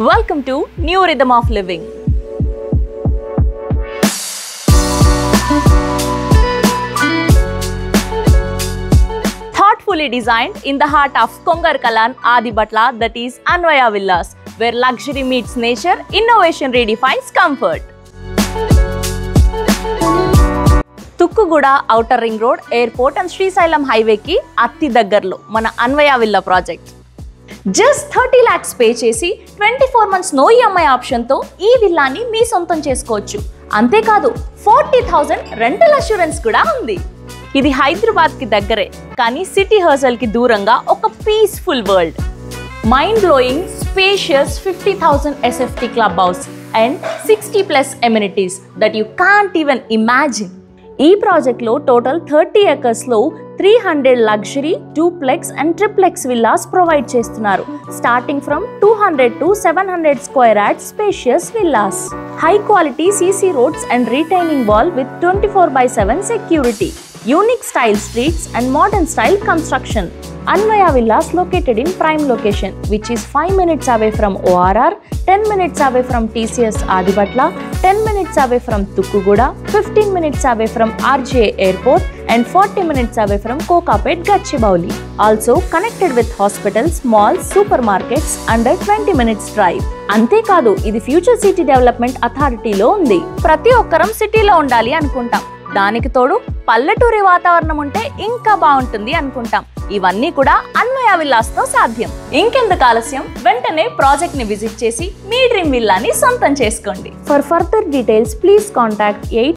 Welcome to New Rhythm of Living. Thoughtfully designed in the heart of Kongarkalan Adibhatla, that is Anvaya Villas, where luxury meets nature, innovation redefines comfort. Tukkuguda Outer Ring Road, Airport and Srisailam Highway ki atti దగ్గరలో మన Anvaya villa project. Just 30 lakhs pay చేసి 24 months no EMI ఆప్షన్తో ఈ విల్లాని మీ సొంతం చేసుకోవచ్చు. అంతేకాదు 40,000 rental assurance కూడా ఉంది. ఇది హైదరాబాద్కి దగ్గరే కానీ సిటీ హర్సల్కి దూరంగా ఒక peaceful world. Mind blowing spacious 50,000 SFT club house and 60+ amenities that you can't even imagine. ఈ ప్రాజెక్ట్లో టోటల్ 30 acresలో 300 luxury duplex and triplex villas provide చేస్తున్నారు. Starting from 200 to 700 square yards spacious villas. High quality CC roads and retaining wall with 24/7 security. Unique style streets and modern style construction. Anvaya Villas located in prime location, which is 5 minutes away from ORR, 10 minutes away from TCS Adibhatla, 10 minutes away from Tukkuguda, 15 minutes away from RJ Airport, and 40 minutes away from Kokapet, Gachibowli. Also connected with hospitals, malls, supermarkets under 20 minutes drive. అంతేకాదు ఇది future city development అథారిటీలో ఉంది. ప్రతి ఒక్కరం సిటీలో ఉండాలి అనుకుంటాం, దానికి తోడు పల్లెటూరి వాతావరణం ఉంటే ఇంకా బాగుంటుంది అనుకుంటాం. ఇవన్నీ కూడా అన్వయ విల్లాస్ తో సాధ్యం. ఇంకెందుకు ఆలస్యం, వెంటనే ప్రాజెక్ట్ ని విజిట్ చేసి మీ డ్రీమ్ విల్లాని సొంతం చేసుకోండి. For further details please contact 8